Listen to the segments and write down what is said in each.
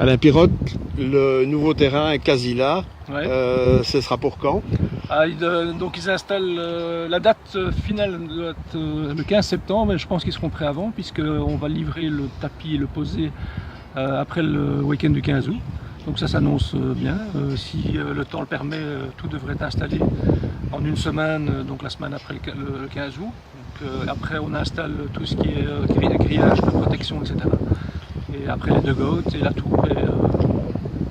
Alain Pirotte, le nouveau terrain est quasi là. Ouais. Ce sera pour quand? Donc ils installent la date finale doit être le 15 septembre, mais je pense qu'ils seront prêts avant, puisqu'on va livrer le tapis et le poser après le week-end du 15 août. Donc ça s'annonce bien. Si le temps le permet, tout devrait être installé en une semaine, donc la semaine après le 15 août. Donc, après on installe tout ce qui est grillage, de protection, etc. Et après les dugouts et la tour. Et,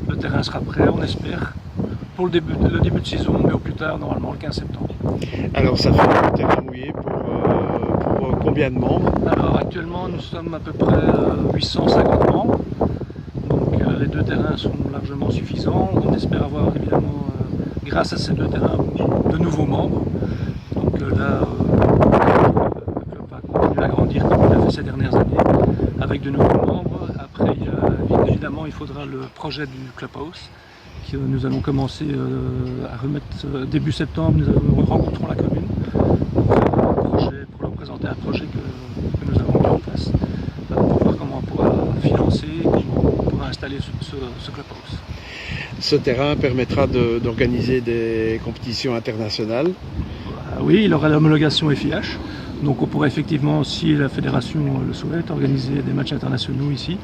le terrain sera prêt, on espère, pour le début de saison, mais au plus tard, normalement le 15 septembre. Alors ça fait un terrain mouillé pour combien de membres? Alors actuellement nous sommes à peu près 850 membres. Donc les deux terrains sont largement suffisants. On espère avoir évidemment, grâce à ces deux terrains, de nouveaux membres. Donc là, le club va continuer à grandir comme il a fait ces dernières années, avec de nouveaux membres. Après, évidemment, il faudra le projet du clubhouse, que nous allons commencer à remettre début septembre. Nous rencontrons la commune pour leur présenter un projet que nous avons mis en place, pour voir comment on pourra financer, comment on pourra installer ce clubhouse. Ce terrain permettra d'organiser des compétitions internationales. Oui, il aura l'homologation FIH, donc on pourra effectivement, si la fédération le souhaite, organiser des matchs internationaux ici.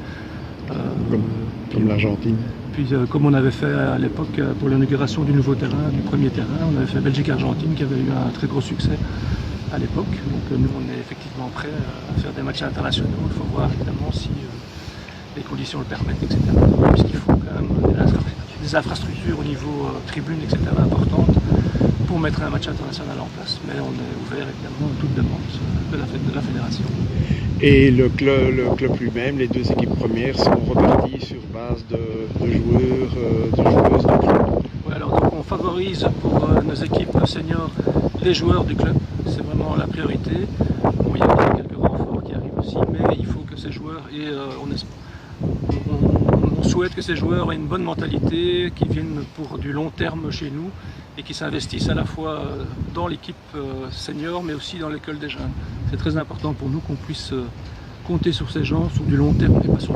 Comme l'Argentine. Puis comme on avait fait à l'époque pour l'inauguration du nouveau terrain, du premier terrain, on avait fait Belgique-Argentine qui avait eu un très gros succès à l'époque. Donc nous on est effectivement prêts à faire des matchs internationaux. Il faut voir évidemment si les conditions le permettent, etc. Puisqu'il faut quand même des infrastructures au niveau tribune, etc. importantes pour mettre un match international en place. Mais on est ouvert évidemment à toute demande de la fédération. Et le club lui-même, les deux équipes premières sont reparties sur base de joueurs, de joueuses du club. Oui, alors donc on favorise pour nos équipes seniors les joueurs du club, c'est vraiment la priorité. Bon, il y a quelques renforts qui arrivent aussi, mais il faut que ces joueurs aient, on souhaite que ces joueurs aient une bonne mentalité, qui viennent pour du long terme chez nous et qui s'investissent à la fois dans l'équipe senior mais aussi dans l'école des jeunes. C'est très important pour nous qu'on puisse compter sur ces gens sur du long terme et pas sur